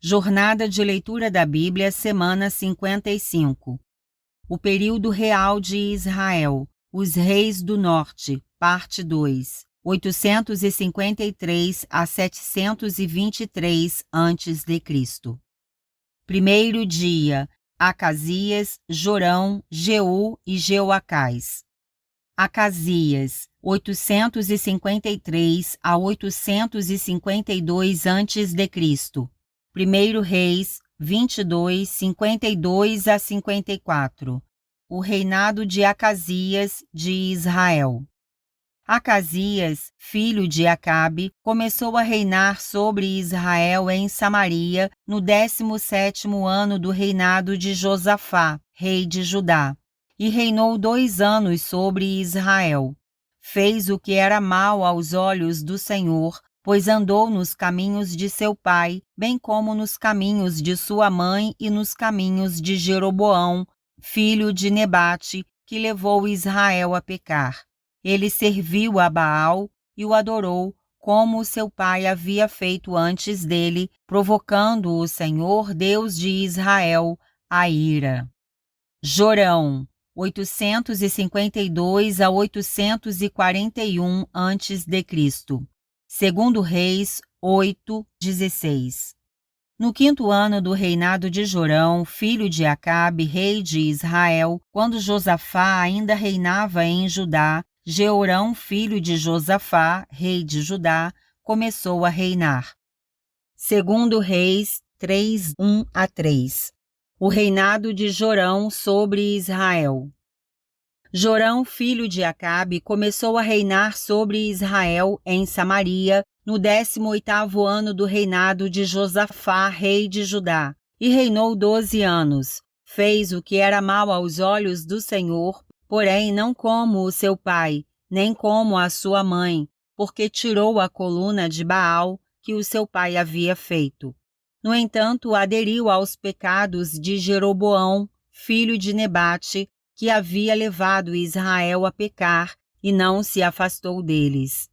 Jornada de leitura da Bíblia, semana 55. O período real de Israel, os reis do norte, parte 2, 853 a 723 a.C. Primeiro dia, Acasias, Jorão, Jeú e Jeoacás. Acasias, 853 a 852 a.C. Primeiro Reis, 22, 52 a 54. O reinado de Acasias de Israel. Acasias, filho de Acabe, começou a reinar sobre Israel em Samaria no 17º ano do reinado de Josafá, rei de Judá, e reinou 2 anos sobre Israel. Fez o que era mal aos olhos do Senhor, pois andou nos caminhos de seu pai, bem como nos caminhos de sua mãe e nos caminhos de Jeroboão, filho de Nebate, que levou Israel a pecar. Ele serviu a Baal e o adorou, como seu pai havia feito antes dele, provocando o Senhor, Deus de Israel, a ira. Jorão, 852 a 841 a.C. Segundo Reis, 8:16. No 5º ano do reinado de Jorão, filho de Acabe, rei de Israel, quando Josafá ainda reinava em Judá, Jeorão, filho de Josafá, rei de Judá, começou a reinar. Segundo Reis 3:1-3. O reinado de Jorão sobre Israel. Jorão, filho de Acabe, começou a reinar sobre Israel em Samaria no 18º ano do reinado de Josafá, rei de Judá, e reinou 12 anos. Fez o que era mal aos olhos do Senhor, porém não como o seu pai, nem como a sua mãe, porque tirou a coluna de Baal que o seu pai havia feito. No entanto, aderiu aos pecados de Jeroboão, filho de Nebate, que havia levado Israel a pecar, e não se afastou deles.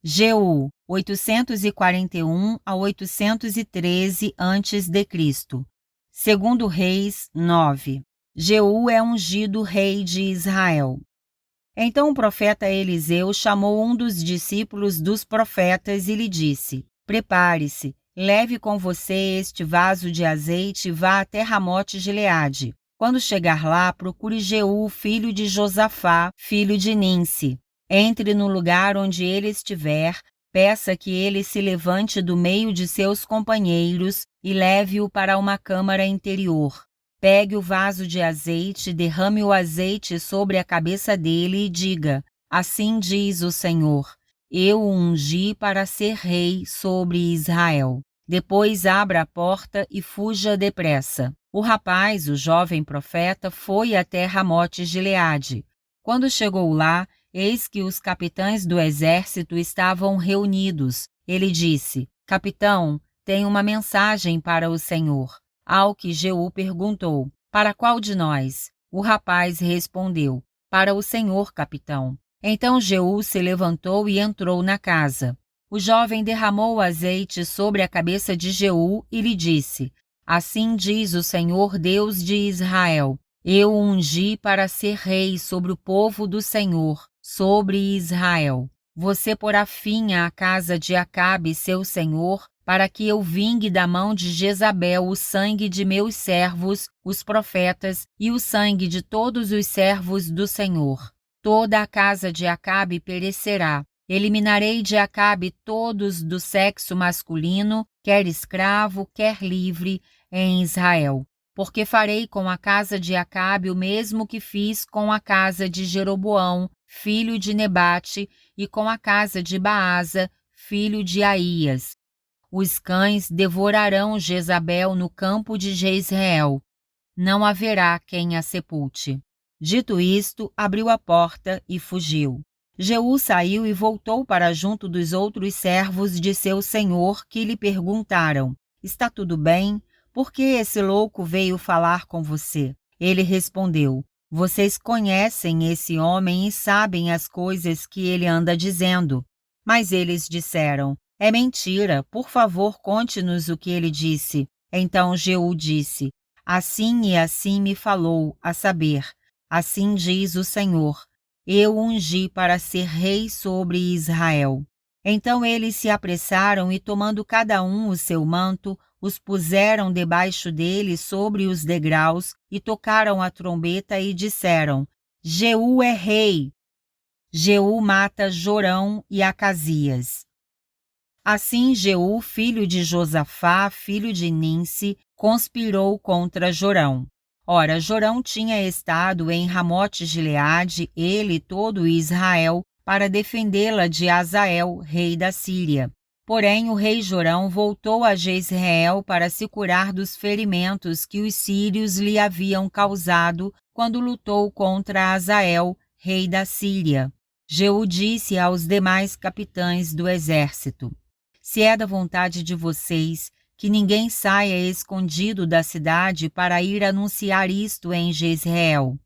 Jeú, 841 a 813 a.C. Segundo Reis 9. Jeú é ungido rei de Israel. Então o profeta Eliseu chamou um dos discípulos dos profetas e lhe disse: Prepare-se, leve com você este vaso de azeite e vá até Ramote Gileade. Quando chegar lá, procure Jeú, filho de Josafá, filho de Ninsi. Entre no lugar onde ele estiver, peça que ele se levante do meio de seus companheiros e leve-o para uma câmara interior. Pegue o vaso de azeite, derrame o azeite sobre a cabeça dele e diga: Assim diz o Senhor, eu o ungi para ser rei sobre Israel. Depois abra a porta e fuja depressa. O rapaz, o jovem profeta, foi até Ramote Gileade. Quando chegou lá, eis que os capitães do exército estavam reunidos. Ele disse: Capitão, tenho uma mensagem para o Senhor. Ao que Jeú perguntou: Para qual de nós? O rapaz respondeu: Para o Senhor, capitão. Então Jeú se levantou e entrou na casa. O jovem derramou o azeite sobre a cabeça de Jeú e lhe disse: Assim diz o Senhor, Deus de Israel, eu o ungi para ser rei sobre o povo do Senhor, sobre Israel. Você porá fim à casa de Acabe, seu senhor, para que eu vingue da mão de Jezabel o sangue de meus servos, os profetas, e o sangue de todos os servos do Senhor. Toda a casa de Acabe perecerá. Eliminarei de Acabe todos do sexo masculino, quer escravo, quer livre, em Israel. Porque farei com a casa de Acabe o mesmo que fiz com a casa de Jeroboão, filho de Nebate, e com a casa de Baasa, filho de Aías. Os cães devorarão Jezabel no campo de Jezreel. Não haverá quem a sepulte. Dito isto, abriu a porta e fugiu. Jeú saiu e voltou para junto dos outros servos de seu senhor, que lhe perguntaram: Está tudo bem? Por que esse louco veio falar com você? Ele respondeu: Vocês conhecem esse homem e sabem as coisas que ele anda dizendo. Mas eles disseram: É mentira, por favor, conte-nos o que ele disse. Então Jeú disse: Assim e assim me falou, a saber, assim diz o Senhor, eu o ungi para ser rei sobre Israel. Então eles se apressaram e, tomando cada um o seu manto, os puseram debaixo dele sobre os degraus e tocaram a trombeta e disseram: Jeú é rei. Jeú mata Jorão e Acasias. Assim Jeú, filho de Josafá, filho de Ninsi, conspirou contra Jorão. Ora, Jorão tinha estado em Ramote-Gileade, ele e todo Israel, para defendê-la de Azael, rei da Síria. Porém, o rei Jorão voltou a Jezreel para se curar dos ferimentos que os sírios lhe haviam causado quando lutou contra Azael, rei da Síria. Jeú disse aos demais capitães do exército: Se é da vontade de vocês que ninguém saia escondido da cidade para ir anunciar isto em Jezreel.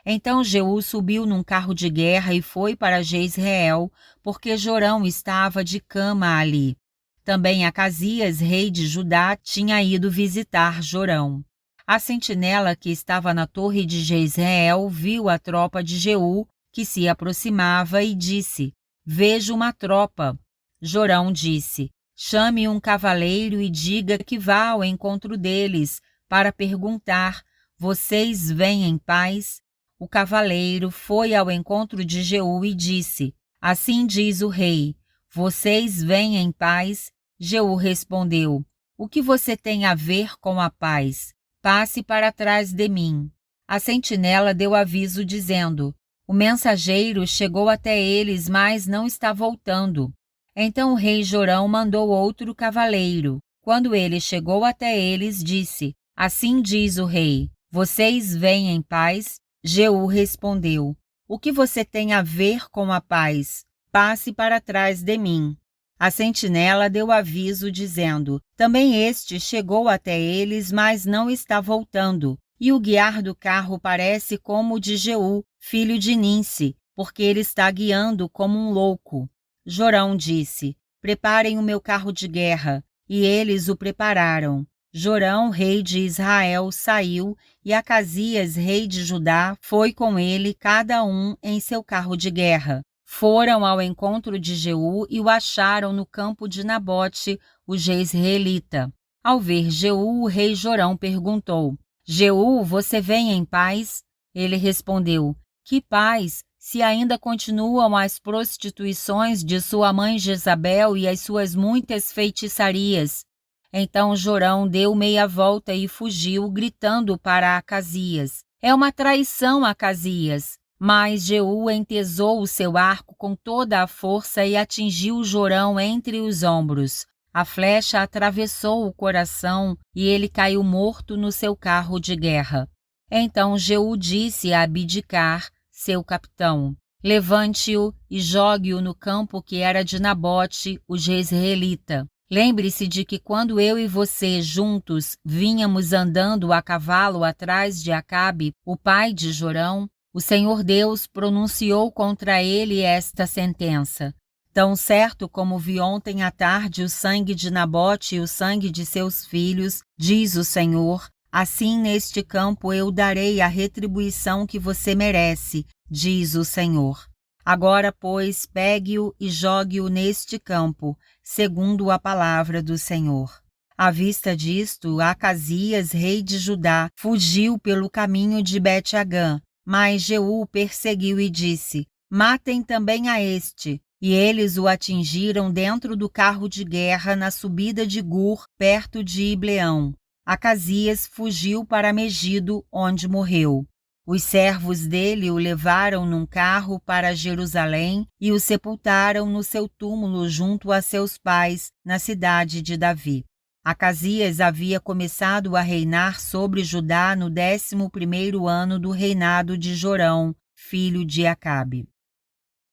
Então Jeú subiu num carro de guerra e foi para Jezreel, porque Jorão estava de cama ali. Também Acasias, rei de Judá, tinha ido visitar Jorão. A sentinela que estava na torre de Jezreel viu a tropa de Jeú, que se aproximava, e disse: Vejo uma tropa. Jorão disse: Chame um cavaleiro e diga que vá ao encontro deles, para perguntar: Vocês vêm em paz? O cavaleiro foi ao encontro de Jeú e disse: Assim diz o rei: Vocês vêm em paz? Jeú respondeu: O que você tem a ver com a paz? Passe para trás de mim. A sentinela deu aviso dizendo: O mensageiro chegou até eles, mas não está voltando. Então o rei Jorão mandou outro cavaleiro. Quando ele chegou até eles, disse: Assim diz o rei: Vocês vêm em paz? Jeú respondeu: O que você tem a ver com a paz? Passe para trás de mim. A sentinela deu aviso dizendo: Também este chegou até eles, mas não está voltando. E o guiar do carro parece como o de Jeú, filho de Ninsi, porque ele está guiando como um louco. Jorão disse: Preparem o meu carro de guerra. E eles o prepararam. Jorão, rei de Israel, saiu, e Acasias, rei de Judá, foi com ele, cada um em seu carro de guerra. Foram ao encontro de Jeú e o acharam no campo de Nabote, o jezreelita. Ao ver Jeú, o rei Jorão perguntou: Jeú, você vem em paz? Ele respondeu: Que paz, se ainda continuam as prostituições de sua mãe Jezabel e as suas muitas feitiçarias. Então Jorão deu meia volta e fugiu, gritando para Acasias: É uma traição, Acasias! Mas Jeú entesou o seu arco com toda a força e atingiu Jorão entre os ombros. A flecha atravessou o coração e ele caiu morto no seu carro de guerra. Então Jeú disse a Abidcar, seu capitão: Levante-o e jogue-o no campo que era de Nabote, o jezreelita. Lembre-se de que quando eu e você juntos vínhamos andando a cavalo atrás de Acabe, o pai de Jorão, o Senhor Deus pronunciou contra ele esta sentença: Tão certo como vi ontem à tarde o sangue de Nabote e o sangue de seus filhos, diz o Senhor, assim neste campo eu darei a retribuição que você merece, diz o Senhor. Agora, pois, pegue-o e jogue-o neste campo, segundo a palavra do Senhor. À vista disto, Acasias, rei de Judá, fugiu pelo caminho de Bet-Agã, mas Jeú perseguiu e disse: Matem também a este. E eles o atingiram dentro do carro de guerra na subida de Gur, perto de Ibleão. Acasias fugiu para Megido, onde morreu. Os servos dele o levaram num carro para Jerusalém e o sepultaram no seu túmulo junto a seus pais, na cidade de Davi. Acasias havia começado a reinar sobre Judá no 11º ano do reinado de Jorão, filho de Acabe.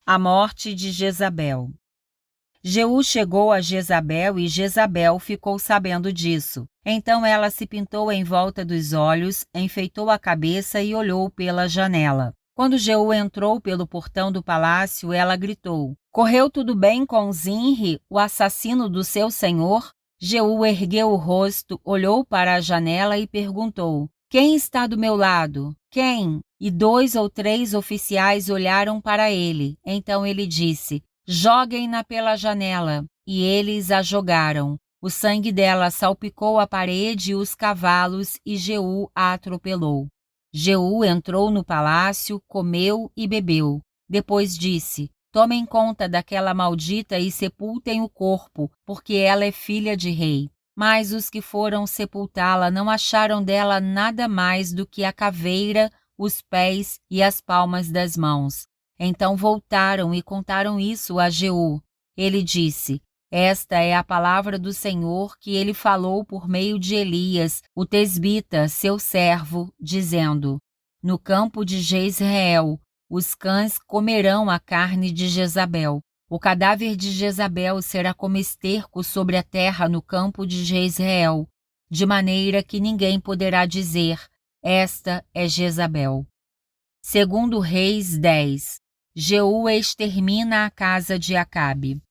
A morte de Jezabel. Jeú chegou a Jezabel e Jezabel ficou sabendo disso. Então ela se pintou em volta dos olhos, enfeitou a cabeça e olhou pela janela. Quando Jeú entrou pelo portão do palácio, ela gritou: Correu tudo bem com Zinri, o assassino do seu senhor? Jeú ergueu o rosto, olhou para a janela e perguntou: Quem está do meu lado? Quem? E 2 ou 3 oficiais olharam para ele. Então ele disse: Joguem-na pela janela. E eles a jogaram. O sangue dela salpicou a parede e os cavalos, e Jeú a atropelou. Jeú entrou no palácio, comeu e bebeu. Depois disse: Tomem conta daquela maldita e sepultem o corpo, porque ela é filha de rei. Mas os que foram sepultá-la não acharam dela nada mais do que a caveira, os pés e as palmas das mãos. Então voltaram e contaram isso a Jeú. Ele disse: Esta é a palavra do Senhor que ele falou por meio de Elias, o tesbita, seu servo, dizendo: No campo de Jezreel, os cães comerão a carne de Jezabel. O cadáver de Jezabel será como esterco sobre a terra no campo de Jezreel, de maneira que ninguém poderá dizer: Esta é Jezabel. Segundo Reis 10. Jeú extermina a casa de Acabe.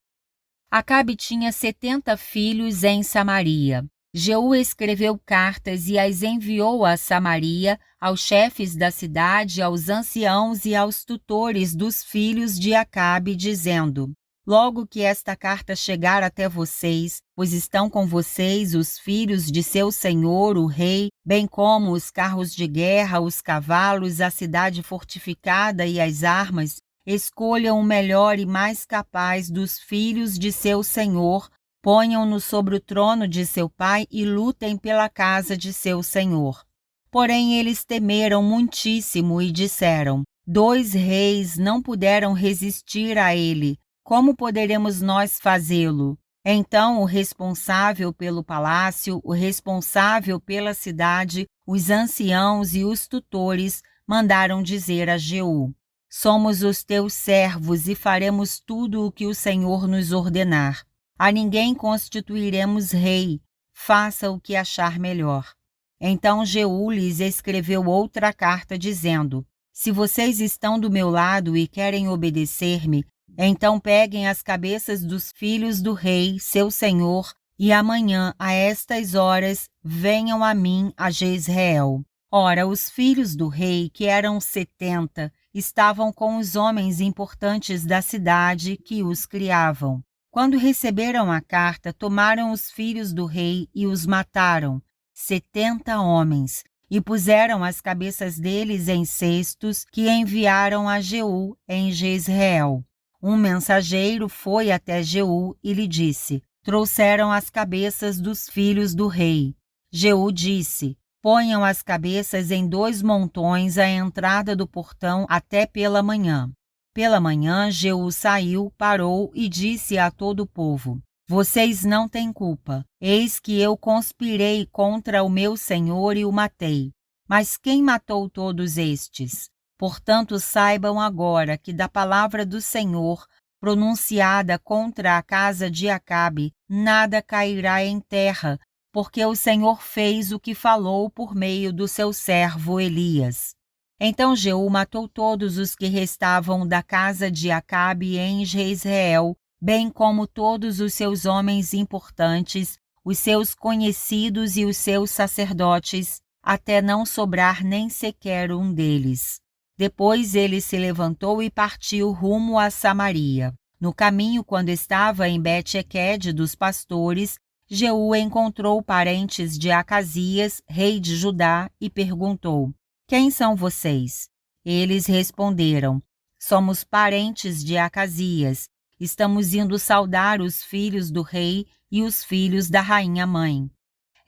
Acabe tinha 70 filhos em Samaria. Jeú escreveu cartas e as enviou a Samaria, aos chefes da cidade, aos anciãos e aos tutores dos filhos de Acabe, dizendo: Logo que esta carta chegar até vocês, pois estão com vocês os filhos de seu senhor, o rei, bem como os carros de guerra, os cavalos, a cidade fortificada e as armas, escolham o melhor e mais capaz dos filhos de seu senhor, ponham-no sobre o trono de seu pai e lutem pela casa de seu senhor. Porém eles temeram muitíssimo e disseram: 2 reis não puderam resistir a ele. Como poderemos nós fazê-lo? Então o responsável pelo palácio, o responsável pela cidade, os anciãos e os tutores mandaram dizer a Jeú: Somos os teus servos e faremos tudo o que o Senhor nos ordenar. A ninguém constituiremos rei, faça o que achar melhor. Então Jeú lhes escreveu outra carta dizendo: Se vocês estão do meu lado e querem obedecer-me, então peguem as cabeças dos filhos do rei, seu senhor, e amanhã, a estas horas, venham a mim a Jezreel. Ora, os filhos do rei, que eram 70, estavam com os homens importantes da cidade que os criavam. Quando receberam a carta, tomaram os filhos do rei e os mataram, 70 homens, e puseram as cabeças deles em cestos que enviaram a Jeú em Jezreel. Um mensageiro foi até Jeú e lhe disse: Trouxeram as cabeças dos filhos do rei. Jeú disse: Ponham as cabeças em 2 montões à entrada do portão até pela manhã. Pela manhã, Jeú saiu, parou e disse a todo o povo: Vocês não têm culpa. Eis que eu conspirei contra o meu senhor e o matei. Mas quem matou todos estes? Portanto, saibam agora que da palavra do Senhor, pronunciada contra a casa de Acabe, nada cairá em terra, porque o Senhor fez o que falou por meio do seu servo Elias. Então Jeú matou todos os que restavam da casa de Acabe em Jezreel, bem como todos os seus homens importantes, os seus conhecidos e os seus sacerdotes, até não sobrar nem sequer um deles. Depois ele se levantou e partiu rumo a Samaria. No caminho, quando estava em Bet-Equed dos pastores, Jeú encontrou parentes de Acasias, rei de Judá, e perguntou: Quem são vocês? Eles responderam: Somos parentes de Acasias. Estamos indo saudar os filhos do rei e os filhos da rainha mãe.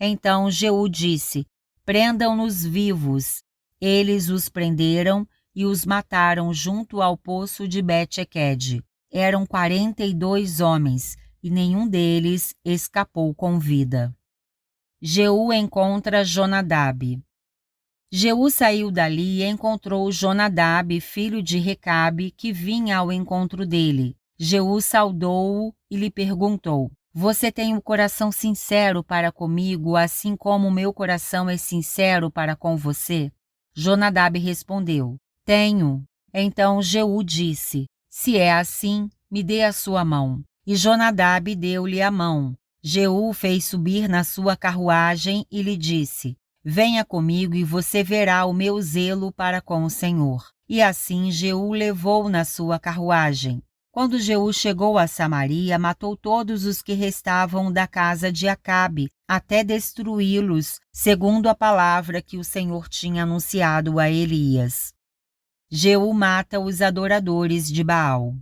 Então Jeú disse: Prendam-nos vivos. Eles os prenderam e os mataram junto ao poço de Bet-Equed. Eram 42 homens, e nenhum deles escapou com vida. Jeú encontra Jonadab. Jeú saiu dali e encontrou Jonadab, filho de Recabe, que vinha ao encontro dele. Jeú saudou-o e lhe perguntou: Você tem um coração sincero para comigo, assim como o meu coração é sincero para com você? Jonadab respondeu: Tenho. Então Jeú disse: Se é assim, me dê a sua mão. E Jonadab deu-lhe a mão. Jeú fez subir na sua carruagem e lhe disse: venha comigo e você verá o meu zelo para com o Senhor. E assim Jeú levou na sua carruagem. Quando Jeú chegou a Samaria, matou todos os que restavam da casa de Acabe, até destruí-los, segundo a palavra que o Senhor tinha anunciado a Elias. Jeú mata os adoradores de Baal.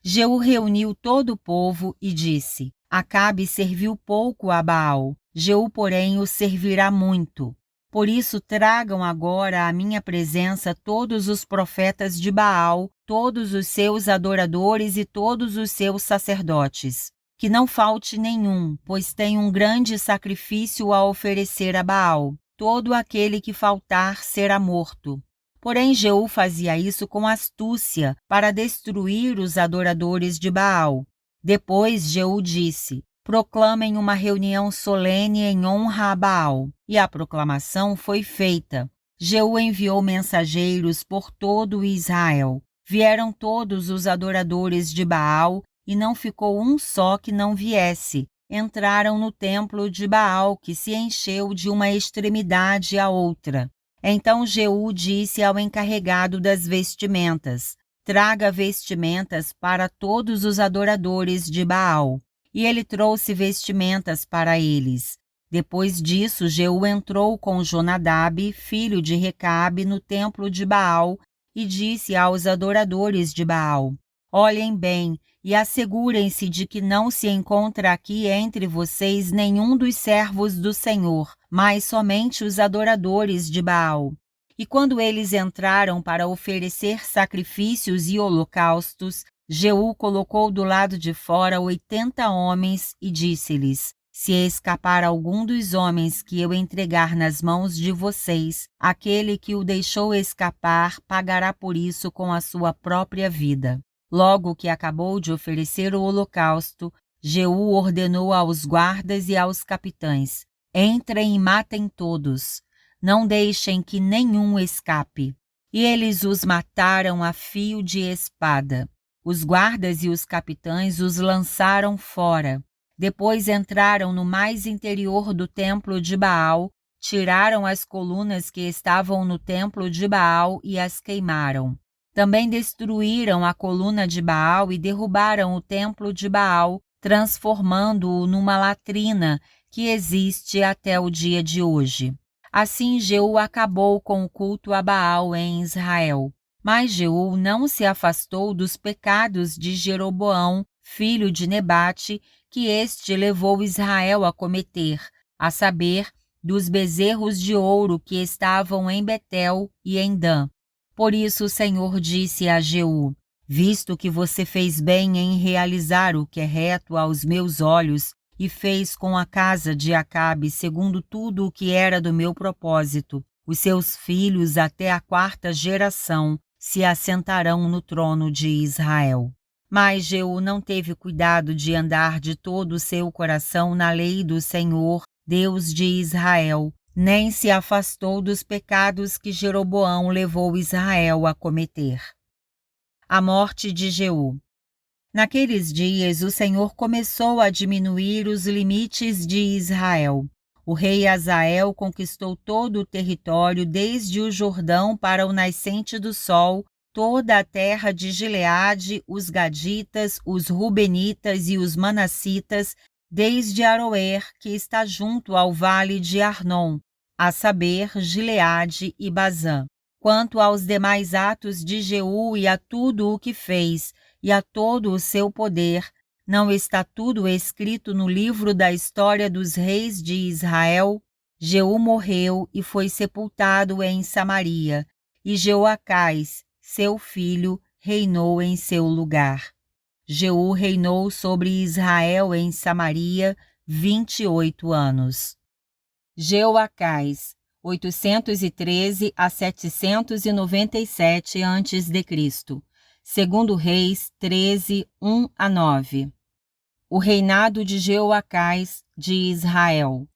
Jeú reuniu todo o povo e disse: Acabe serviu pouco a Baal, Jeú, porém, o servirá muito. Por isso tragam agora à minha presença todos os profetas de Baal, todos os seus adoradores e todos os seus sacerdotes. Que não falte nenhum, pois tem um grande sacrifício a oferecer a Baal. Todo aquele que faltar será morto. Porém, Jeú fazia isso com astúcia para destruir os adoradores de Baal. Depois Jeú disse: proclamem uma reunião solene em honra a Baal. E a proclamação foi feita. Jeú enviou mensageiros por todo Israel. Vieram todos os adoradores de Baal, e não ficou um só que não viesse. Entraram no templo de Baal, que se encheu de uma extremidade à outra. Então Jeú disse ao encarregado das vestimentas: traga vestimentas para todos os adoradores de Baal. E ele trouxe vestimentas para eles. Depois disso, Jeú entrou com Jonadab, filho de Recabe, no templo de Baal e disse aos adoradores de Baal: olhem bem e assegurem-se de que não se encontra aqui entre vocês nenhum dos servos do Senhor, mas somente os adoradores de Baal. E quando eles entraram para oferecer sacrifícios e holocaustos, Jeú colocou do lado de fora 80 homens e disse-lhes: se escapar algum dos homens que eu entregar nas mãos de vocês, aquele que o deixou escapar pagará por isso com a sua própria vida. Logo que acabou de oferecer o holocausto, Jeú ordenou aos guardas e aos capitães: entrem e matem todos, não deixem que nenhum escape. E eles os mataram a fio de espada. Os guardas e os capitães os lançaram fora. Depois entraram no mais interior do templo de Baal, tiraram as colunas que estavam no templo de Baal e as queimaram. Também destruíram a coluna de Baal e derrubaram o templo de Baal, transformando-o numa latrina que existe até o dia de hoje. Assim Jeú acabou com o culto a Baal em Israel. Mas Jeú não se afastou dos pecados de Jeroboão, filho de Nebate, que este levou Israel a cometer, a saber, dos bezerros de ouro que estavam em Betel e em Dan. Por isso o Senhor disse a Jeú: visto que você fez bem em realizar o que é reto aos meus olhos e fez com a casa de Acabe segundo tudo o que era do meu propósito, os seus filhos até a 4ª geração se assentarão no trono de Israel. Mas Jeú não teve cuidado de andar de todo o seu coração na lei do Senhor, Deus de Israel, nem se afastou dos pecados que Jeroboão levou Israel a cometer. A morte de Jeú. Naqueles dias o Senhor começou a diminuir os limites de Israel. O rei Hazael conquistou todo o território desde o Jordão para o nascente do sol, toda a terra de Gileade, os Gaditas, os Rubenitas e os Manassitas, desde Aroer, que está junto ao vale de Arnon, a saber, Gileade e Bazã. Quanto aos demais atos de Jeú e a tudo o que fez, e a todo o seu poder, não está tudo escrito no livro da história dos reis de Israel? Jeú morreu e foi sepultado em Samaria, e Jeoacás, seu filho, reinou em seu lugar. Jeú reinou sobre Israel em Samaria 28 anos. Jeoacás, 813 a 797 a.C., segundo Reis 13, 1 a 9. O reinado de Jeoacás de Israel.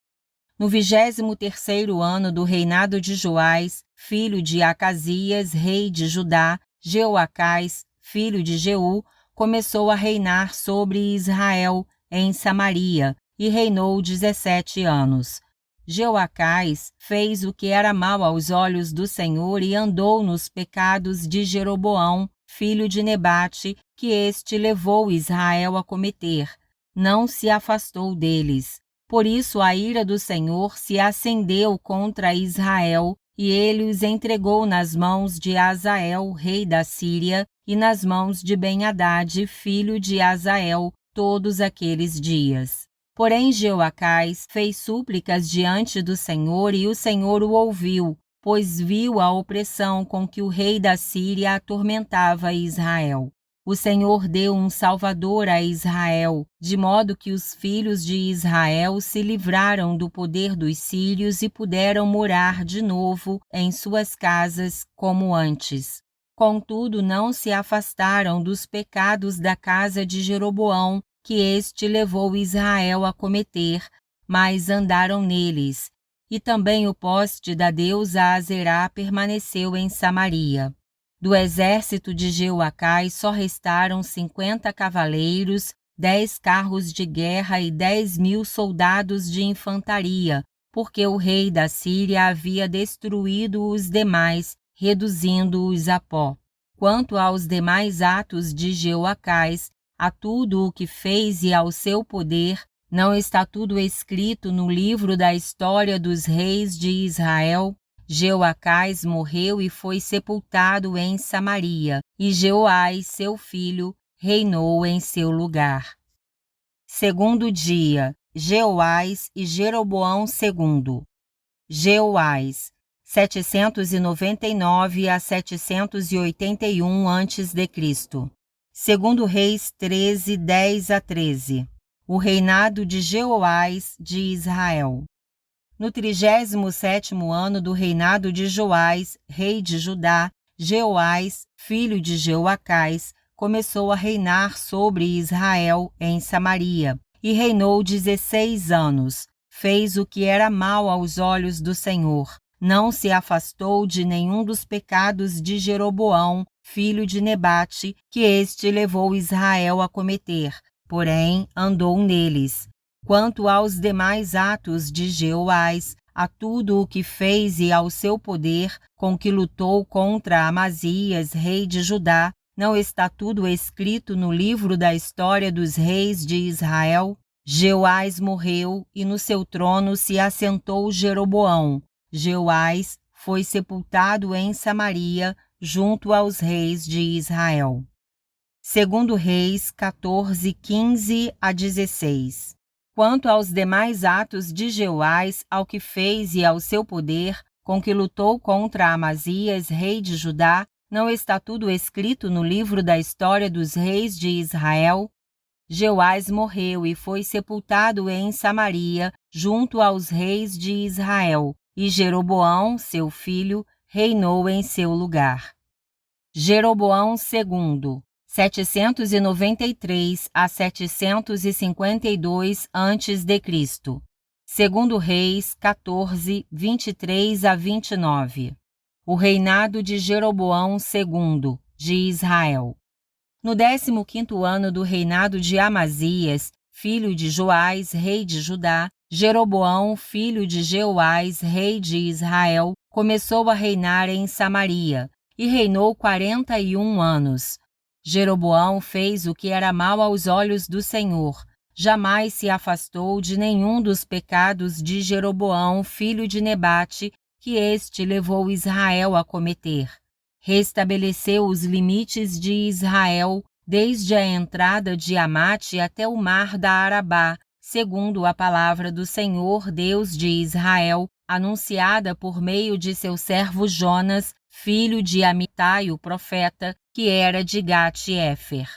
No 23º ano do reinado de Joás, filho de Acasias, rei de Judá, Jeoacás, filho de Jeú, começou a reinar sobre Israel em Samaria, e reinou 17 anos. Jeoacás fez o que era mal aos olhos do Senhor e andou nos pecados de Jeroboão, filho de Nebate, que este levou Israel a cometer. Não se afastou deles. Por isso a ira do Senhor se acendeu contra Israel, e ele os entregou nas mãos de Azael, rei da Síria, e nas mãos de Ben-Hadad, filho de Azael, todos aqueles dias. Porém Jeoacás fez súplicas diante do Senhor, e o Senhor o ouviu, pois viu a opressão com que o rei da Síria atormentava Israel. O Senhor deu um salvador a Israel, de modo que os filhos de Israel se livraram do poder dos sírios e puderam morar de novo em suas casas como antes. Contudo, não se afastaram dos pecados da casa de Jeroboão, que este levou Israel a cometer, mas andaram neles. E também o poste da deusa Azerá permaneceu em Samaria. Do exército de Jeoacás só restaram 50 cavaleiros, 10 carros de guerra e 10.000 soldados de infantaria, porque o rei da Síria havia destruído os demais, reduzindo-os a pó. Quanto aos demais atos de Jeoacás, a tudo o que fez e ao seu poder, não está tudo escrito no livro da história dos reis de Israel? Jeoacás morreu e foi sepultado em Samaria, e Jeoás, seu filho, reinou em seu lugar. Segundo dia, Jeoás e Jeroboão II. Jeoás, 799 a 781 a.C. Segundo Reis 13, 10 a 13. O reinado de Jeoás de Israel. No 37º ano do reinado de Joás, rei de Judá, Jeoás, filho de Jeoacás, começou a reinar sobre Israel em Samaria, e reinou 16 anos. Fez o que era mal aos olhos do Senhor. Não se afastou de nenhum dos pecados de Jeroboão, filho de Nebate, que este levou Israel a cometer, porém andou neles. Quanto aos demais atos de Jeoás, a tudo o que fez e ao seu poder, com que lutou contra Amazias, rei de Judá, não está tudo escrito no livro da história dos reis de Israel? Jeoás morreu e no seu trono se assentou Jeroboão. Jeoás foi sepultado em Samaria, junto aos reis de Israel. Segundo Reis 14, 15 a 16. Quanto aos demais atos de Jeoás, ao que fez e ao seu poder, com que lutou contra Amazias, rei de Judá, não está tudo escrito no livro da história dos reis de Israel? Jeoás morreu e foi sepultado em Samaria, junto aos reis de Israel, e Jeroboão, seu filho, reinou em seu lugar. Jeroboão II, 793 a 752 a.C. Segundo Reis 14, 23 a 29. O reinado de Jeroboão II, de Israel. No 15º ano do reinado de Amazias, filho de Joás, rei de Judá, Jeroboão, filho de Jeoás, rei de Israel, começou a reinar em Samaria, e reinou 41 anos. Jeroboão fez o que era mal aos olhos do Senhor. Jamais se afastou de nenhum dos pecados de Jeroboão, filho de Nebate, que este levou Israel a cometer. Restabeleceu os limites de Israel, desde a entrada de Amate até o mar da Arabá, segundo a palavra do Senhor Deus de Israel, anunciada por meio de seu servo Jonas, filho de Amitai, o profeta, que era de Gate-Éfer.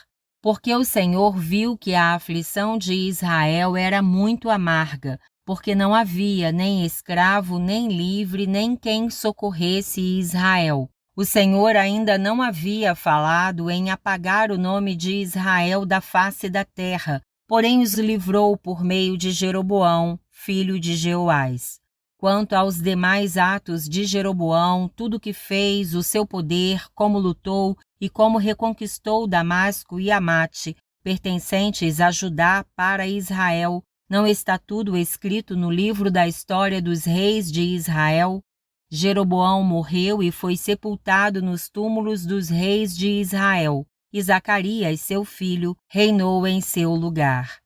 Porque o Senhor viu que a aflição de Israel era muito amarga, porque não havia nem escravo, nem livre, nem quem socorresse Israel. O Senhor ainda não havia falado em apagar o nome de Israel da face da terra, porém os livrou por meio de Jeroboão, filho de Jeoás. Quanto aos demais atos de Jeroboão, tudo que fez, o seu poder, como lutou e como reconquistou Damasco e Amate, pertencentes a Judá para Israel, Não está tudo escrito no livro da história dos reis de Israel? Jeroboão morreu e foi sepultado nos túmulos dos reis de Israel, e Zacarias, seu filho, reinou em seu lugar.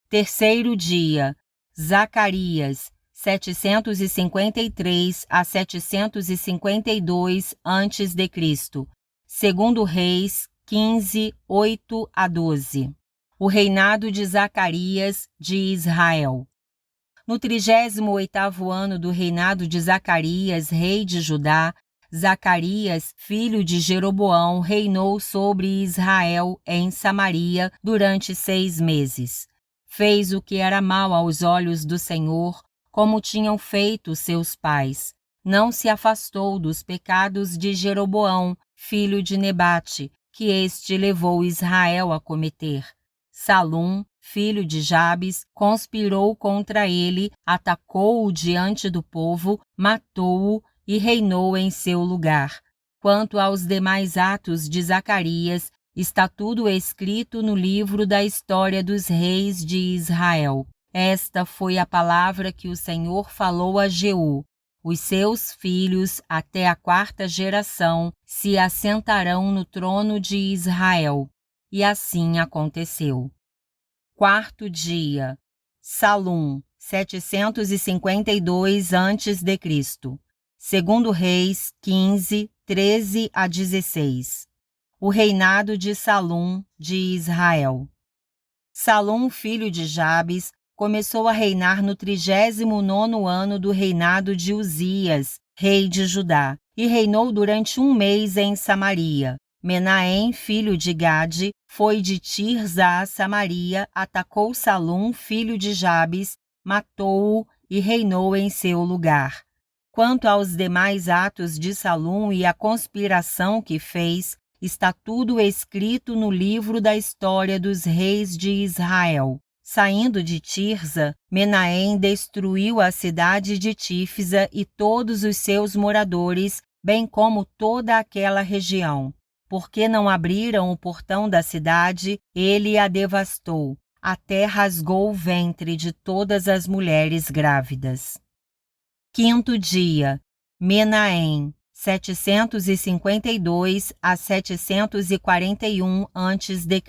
Terceiro dia, Zacarias, 753 a 752 a.C., segundo Reis 15, 8 a 12. O reinado de Zacarias de Israel. No 38º ano do reinado de Zacarias, rei de Judá, Zacarias, filho de Jeroboão, reinou sobre Israel em Samaria durante 6 meses. Fez o que era mal aos olhos do Senhor, como tinham feito seus pais. Não se afastou dos pecados de Jeroboão, filho de Nebate, que este levou Israel a cometer. Salum, filho de Jabes, conspirou contra ele, atacou-o diante do povo, matou-o e reinou em seu lugar. Quanto aos demais atos de Zacarias, está tudo escrito no livro da história dos reis de Israel. Esta foi a palavra que o Senhor falou a Jeú. Os seus filhos, até a 4ª geração, se assentarão no trono de Israel. E assim aconteceu. Quarto dia, Salum, 752 a.C., segundo Reis 15, 13 a 16. O reinado de Salum de Israel. Salum, filho de Jabes, começou a reinar no 39º ano do reinado de Uzias, rei de Judá, e reinou durante 1 mês em Samaria. Menahem, filho de Gade, foi de Tirza a Samaria, atacou Salum, filho de Jabes, matou-o e reinou em seu lugar. Quanto aos demais atos de Salum e a conspiração que fez, está tudo escrito no livro da história dos reis de Israel. Saindo de Tirza, Menahem destruiu a cidade de Tífisa e todos os seus moradores, bem como toda aquela região. Porque não abriram o portão da cidade, ele a devastou, até rasgou o ventre de todas as mulheres grávidas. Quinto dia, Menahem, 752 a 741 a.C.,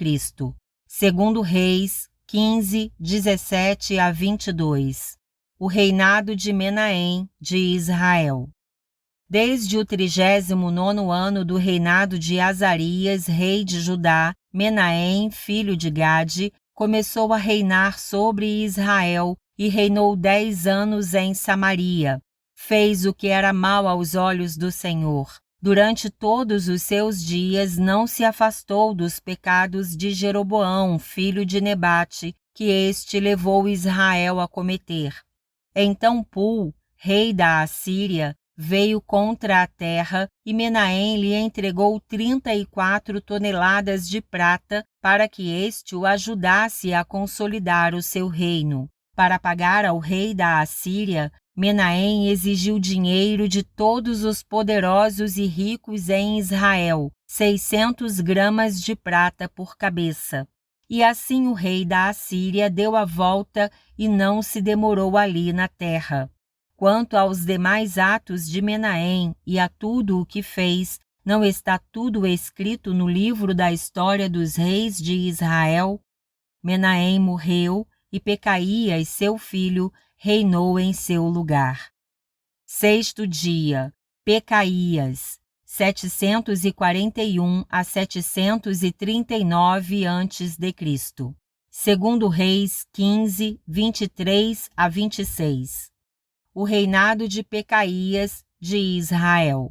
segundo Reis 15, 17 a 22. O reinado de Menahem de Israel. Desde o 39º ano do reinado de Azarias, rei de Judá, Menahem, filho de Gade, começou a reinar sobre Israel e reinou 10 anos em Samaria. Fez o que era mal aos olhos do Senhor. Durante todos os seus dias não se afastou dos pecados de Jeroboão, filho de Nebate, que este levou Israel a cometer. Então Pul, rei da Assíria, veio contra a terra e Menahem lhe entregou 34 toneladas de prata para que este o ajudasse a consolidar o seu reino. Para pagar ao rei da Assíria, Menahem exigiu dinheiro de todos os poderosos e ricos em Israel, 600 gramas de prata por cabeça. E assim o rei da Assíria deu a volta e não se demorou ali na terra. Quanto aos demais atos de Menahem e a tudo o que fez, não está tudo escrito no livro da história dos reis de Israel? Menahem morreu e Pecaías, seu filho, reinou em seu lugar. Sexto dia, Pecaías, 741 a 739 a.C., segundo Reis 15, 23 a 26. O reinado de Pecaías de Israel.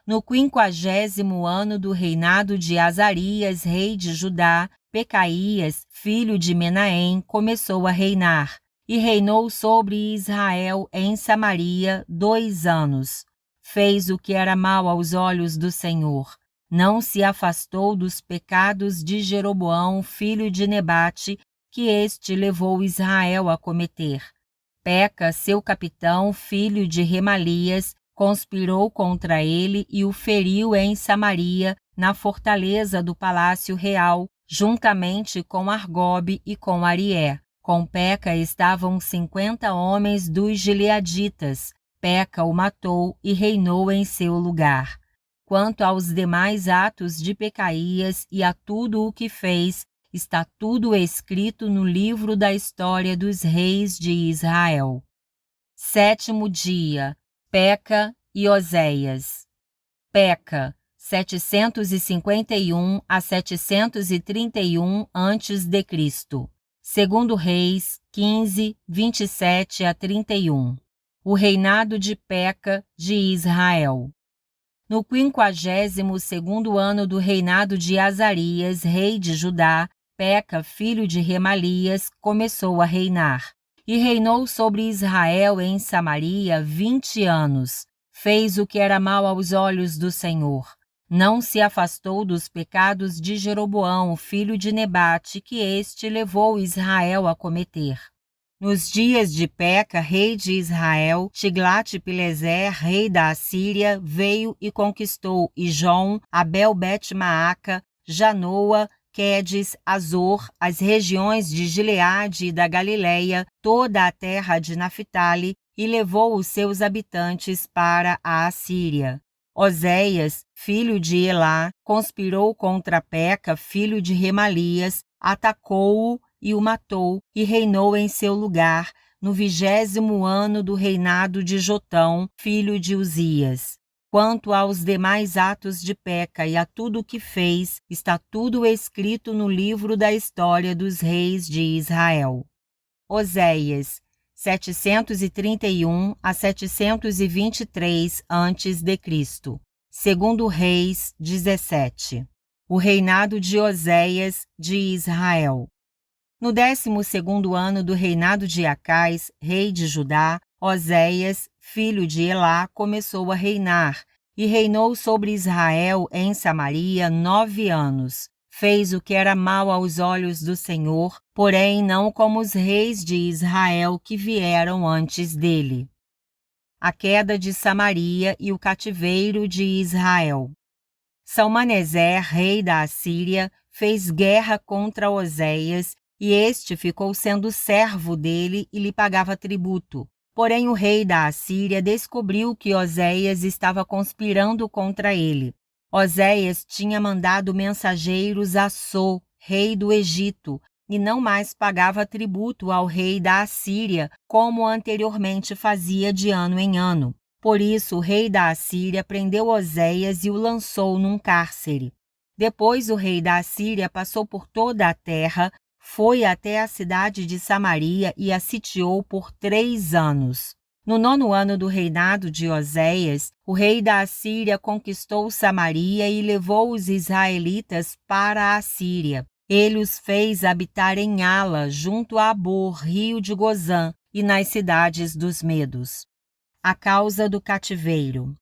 No 50º ano do reinado de Azarias, rei de Judá, Pecaías, filho de Menahem, começou a reinar, e reinou sobre Israel em Samaria 2 anos. Fez o que era mal aos olhos do Senhor. Não se afastou dos pecados de Jeroboão, filho de Nebate, que este levou Israel a cometer. Peca, seu capitão, filho de Remalias, conspirou contra ele e o feriu em Samaria, na fortaleza do palácio real, juntamente com Argobe e com Arié, Com Peca estavam 50 homens dos gileaditas. Peca o matou e reinou em seu lugar. Quanto aos demais atos de Pecaías e a tudo o que fez, está tudo escrito no livro da história dos reis de Israel. 7º dia, Peca e Oséias. Peca, 751 a 731 a.C. Segundo Reis, 15, 27 a 31. O reinado de Peca de Israel. No 52º ano do reinado de Azarias, rei de Judá, Peca, filho de Remalias, começou a reinar. E reinou sobre Israel em Samaria 20 anos. Fez o que era mal aos olhos do Senhor. Não se afastou dos pecados de Jeroboão, filho de Nebate, que este levou Israel a cometer. Nos dias de Peca, rei de Israel, Tiglat-Pileser, rei da Assíria, veio e conquistou Ijon, Abel-Bet-Maaca, Janoa, Quedes, Azor, as regiões de Gileade e da Galileia, toda a terra de Naphtali, e levou os seus habitantes para a Assíria. Oséias, filho de Elá, conspirou contra Peca, filho de Remalias, atacou-o e o matou, e reinou em seu lugar, no 20º ano do reinado de Jotão, filho de Uzias. Quanto aos demais atos de Peca e a tudo o que fez, está tudo escrito no livro da história dos reis de Israel. Oséias, 731 a 723 a.C. Segundo Reis, 17. O reinado de Oséias de Israel. No 12º ano do reinado de Acais, rei de Judá, Oséias, filho de Elá, começou a reinar, e reinou sobre Israel em Samaria 9 anos. Fez o que era mal aos olhos do Senhor, porém não como os reis de Israel que vieram antes dele. A queda de Samaria e o cativeiro de Israel. Salmaneser, rei da Assíria, fez guerra contra Oséias, e este ficou sendo servo dele e lhe pagava tributo. Porém o rei da Assíria descobriu que Oséias estava conspirando contra ele. Oséias tinha mandado mensageiros a So, rei do Egito, e não mais pagava tributo ao rei da Assíria, como anteriormente fazia de ano em ano. Por isso o rei da Assíria prendeu Oséias e o lançou num cárcere. Depois o rei da Assíria passou por toda a terra, foi até a cidade de Samaria e a sitiou por 3 anos. No 9º ano do reinado de Oséias, o rei da Assíria conquistou Samaria e levou os israelitas para a Assíria. Ele os fez habitar em Ala, junto a Abor, rio de Gozã, e nas cidades dos Medos. A causa do cativeiro.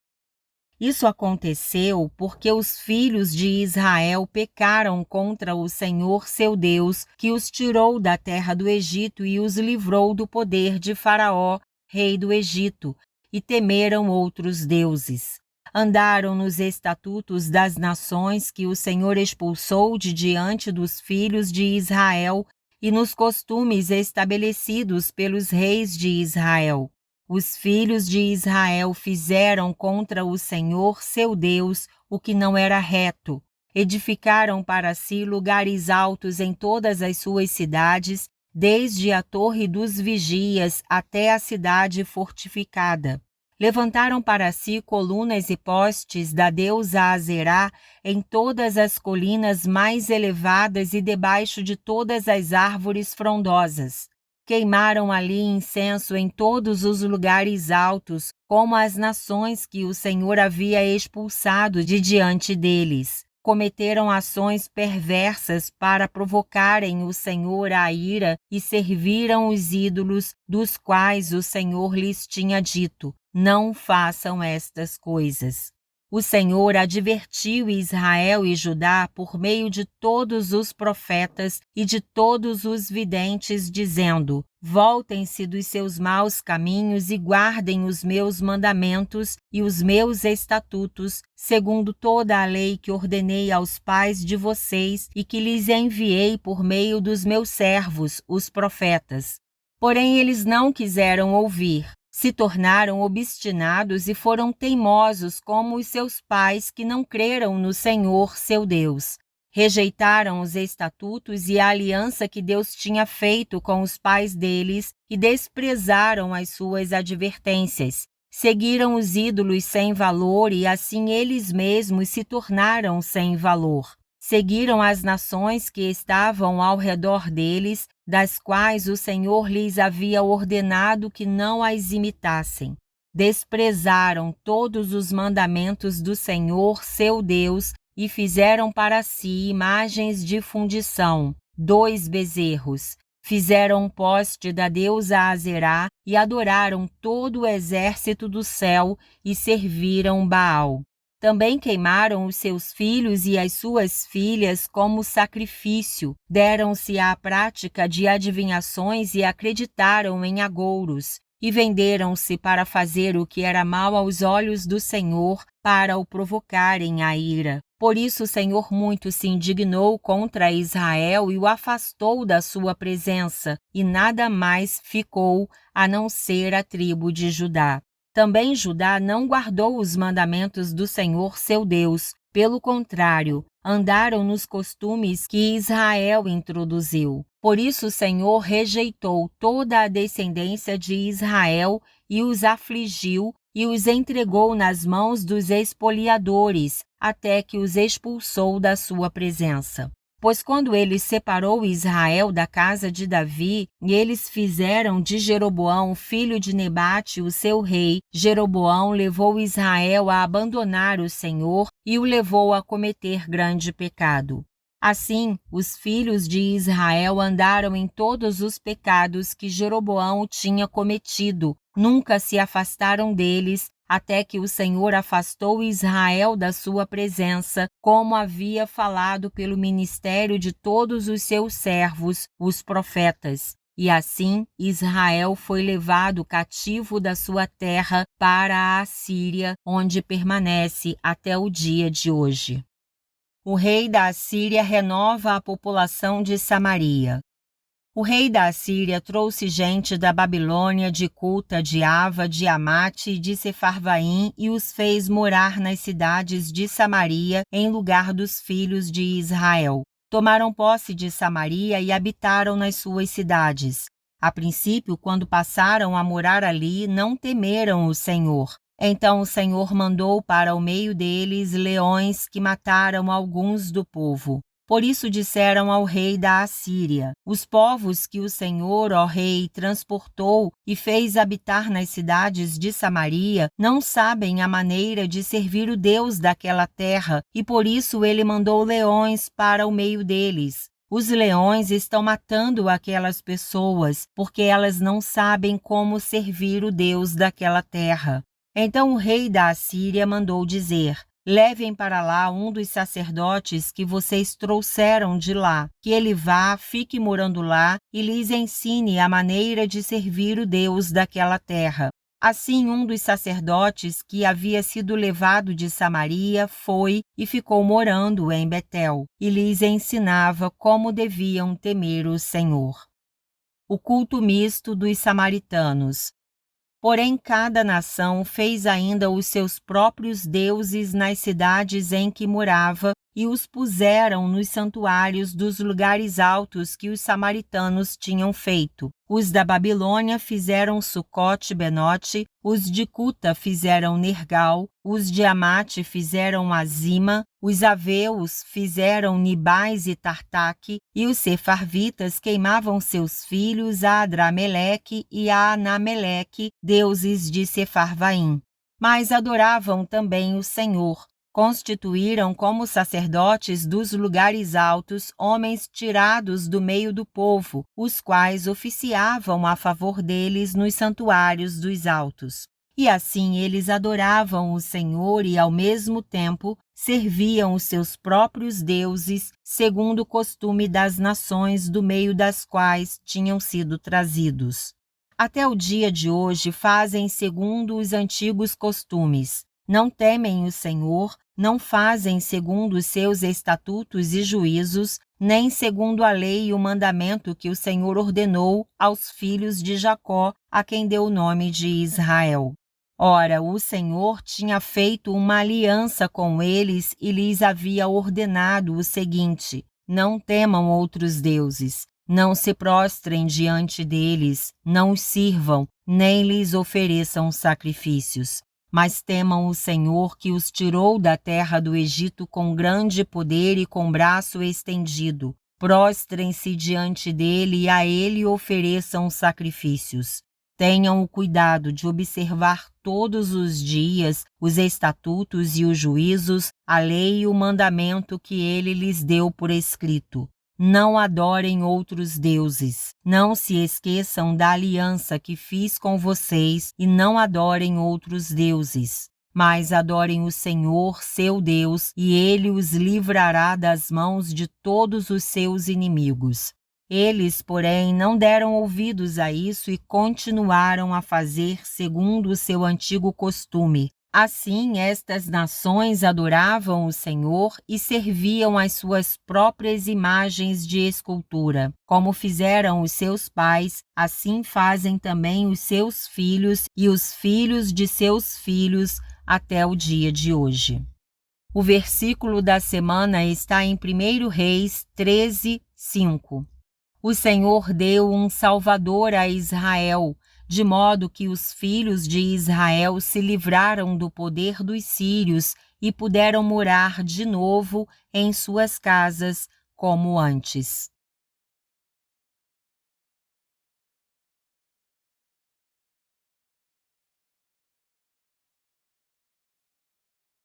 Isso aconteceu porque os filhos de Israel pecaram contra o Senhor seu Deus, que os tirou da terra do Egito e os livrou do poder de Faraó, rei do Egito, e temeram outros deuses. Andaram nos estatutos das nações que o Senhor expulsou de diante dos filhos de Israel e nos costumes estabelecidos pelos reis de Israel. Os filhos de Israel fizeram contra o Senhor seu Deus o que não era reto. Edificaram para si lugares altos em todas as suas cidades, desde a torre dos vigias até a cidade fortificada. Levantaram para si colunas e postes da deusa Azerá em todas as colinas mais elevadas e debaixo de todas as árvores frondosas. Queimaram ali incenso em todos os lugares altos, como as nações que o Senhor havia expulsado de diante deles. Cometeram ações perversas para provocarem o Senhor à ira e serviram os ídolos, dos quais o Senhor lhes tinha dito: não façam estas coisas. O Senhor advertiu Israel e Judá por meio de todos os profetas e de todos os videntes, dizendo: voltem-se dos seus maus caminhos e guardem os meus mandamentos e os meus estatutos, segundo toda a lei que ordenei aos pais de vocês e que lhes enviei por meio dos meus servos, os profetas. Porém, eles não quiseram ouvir. Se tornaram obstinados e foram teimosos como os seus pais que não creram no Senhor, seu Deus. Rejeitaram os estatutos e a aliança que Deus tinha feito com os pais deles e desprezaram as suas advertências. Seguiram os ídolos sem valor e assim eles mesmos se tornaram sem valor. Seguiram as nações que estavam ao redor deles, das quais o Senhor lhes havia ordenado que não as imitassem. Desprezaram todos os mandamentos do Senhor, seu Deus, e fizeram para si imagens de fundição, 2 bezerros. Fizeram um poste da deusa Azerá e adoraram todo o exército do céu e serviram Baal. Também queimaram os seus filhos e as suas filhas como sacrifício, deram-se à prática de adivinhações e acreditaram em agouros, e venderam-se para fazer o que era mal aos olhos do Senhor, para o provocarem à ira. Por isso o Senhor muito se indignou contra Israel e o afastou da sua presença, e nada mais ficou a não ser a tribo de Judá. Também Judá não guardou os mandamentos do Senhor seu Deus. Pelo contrário, andaram nos costumes que Israel introduziu. Por isso o Senhor rejeitou toda a descendência de Israel e os afligiu e os entregou nas mãos dos expoliadores, até que os expulsou da sua presença. Pois quando ele separou Israel da casa de Davi, e eles fizeram de Jeroboão, filho de Nebate, o seu rei, Jeroboão levou Israel a abandonar o Senhor e o levou a cometer grande pecado. Assim, os filhos de Israel andaram em todos os pecados que Jeroboão tinha cometido, nunca se afastaram deles, até que o Senhor afastou Israel da sua presença, como havia falado pelo ministério de todos os seus servos, os profetas. E assim Israel foi levado cativo da sua terra para a Assíria, onde permanece até o dia de hoje. O rei da Assíria renova a população de Samaria. O rei da Assíria trouxe gente da Babilônia, de Cuta, de Ava, de Amate e de Sefarvaim e os fez morar nas cidades de Samaria em lugar dos filhos de Israel. Tomaram posse de Samaria e habitaram nas suas cidades. A princípio, quando passaram a morar ali, não temeram o Senhor. Então o Senhor mandou para o meio deles leões que mataram alguns do povo. Por isso disseram ao rei da Assíria: os povos que o Senhor, ó rei, transportou e fez habitar nas cidades de Samaria não sabem a maneira de servir o Deus daquela terra, e por isso ele mandou leões para o meio deles. Os leões estão matando aquelas pessoas, porque elas não sabem como servir o Deus daquela terra. Então o rei da Assíria mandou dizer: levem para lá um dos sacerdotes que vocês trouxeram de lá, que ele vá, fique morando lá e lhes ensine a maneira de servir o Deus daquela terra. Assim, um dos sacerdotes que havia sido levado de Samaria foi e ficou morando em Betel, e lhes ensinava como deviam temer o Senhor. O culto misto dos samaritanos. Porém, cada nação fez ainda os seus próprios deuses nas cidades em que morava e os puseram nos santuários dos lugares altos que os samaritanos tinham feito. Os da Babilônia fizeram Sucote-Benote, os de Cuta fizeram Nergal, os de Amate fizeram Azima, os aveus fizeram Nibais e Tartaque, e os sefarvitas queimavam seus filhos a Adrameleque e a Anameleque, deuses de Sefarvaim. Mas adoravam também o Senhor. Constituíram como sacerdotes dos lugares altos homens tirados do meio do povo, os quais oficiavam a favor deles nos santuários dos altos. E assim eles adoravam o Senhor e, ao mesmo tempo, serviam os seus próprios deuses, segundo o costume das nações do meio das quais tinham sido trazidos. Até o dia de hoje fazem segundo os antigos costumes. Não temem o Senhor, não fazem segundo os seus estatutos e juízos, nem segundo a lei e o mandamento que o Senhor ordenou aos filhos de Jacó, a quem deu o nome de Israel. Ora, o Senhor tinha feito uma aliança com eles e lhes havia ordenado o seguinte: não temam outros deuses, não se prostrem diante deles, não os sirvam, nem lhes ofereçam sacrifícios. Mas temam o Senhor que os tirou da terra do Egito com grande poder e com braço estendido. Prostrem-se diante dele e a ele ofereçam sacrifícios. Tenham o cuidado de observar todos os dias os estatutos e os juízos, a lei e o mandamento que ele lhes deu por escrito. Não adorem outros deuses. Não se esqueçam da aliança que fiz com vocês e não adorem outros deuses. Mas adorem o Senhor, seu Deus, e ele os livrará das mãos de todos os seus inimigos. Eles, porém, não deram ouvidos a isso e continuaram a fazer segundo o seu antigo costume. Assim, estas nações adoravam o Senhor e serviam as suas próprias imagens de escultura. Como fizeram os seus pais, assim fazem também os seus filhos e os filhos de seus filhos até o dia de hoje. O versículo da semana está em 1 Reis 13, 5. O Senhor deu um Salvador a Israel, de modo que os filhos de Israel se livraram do poder dos sírios e puderam morar de novo em suas casas como antes.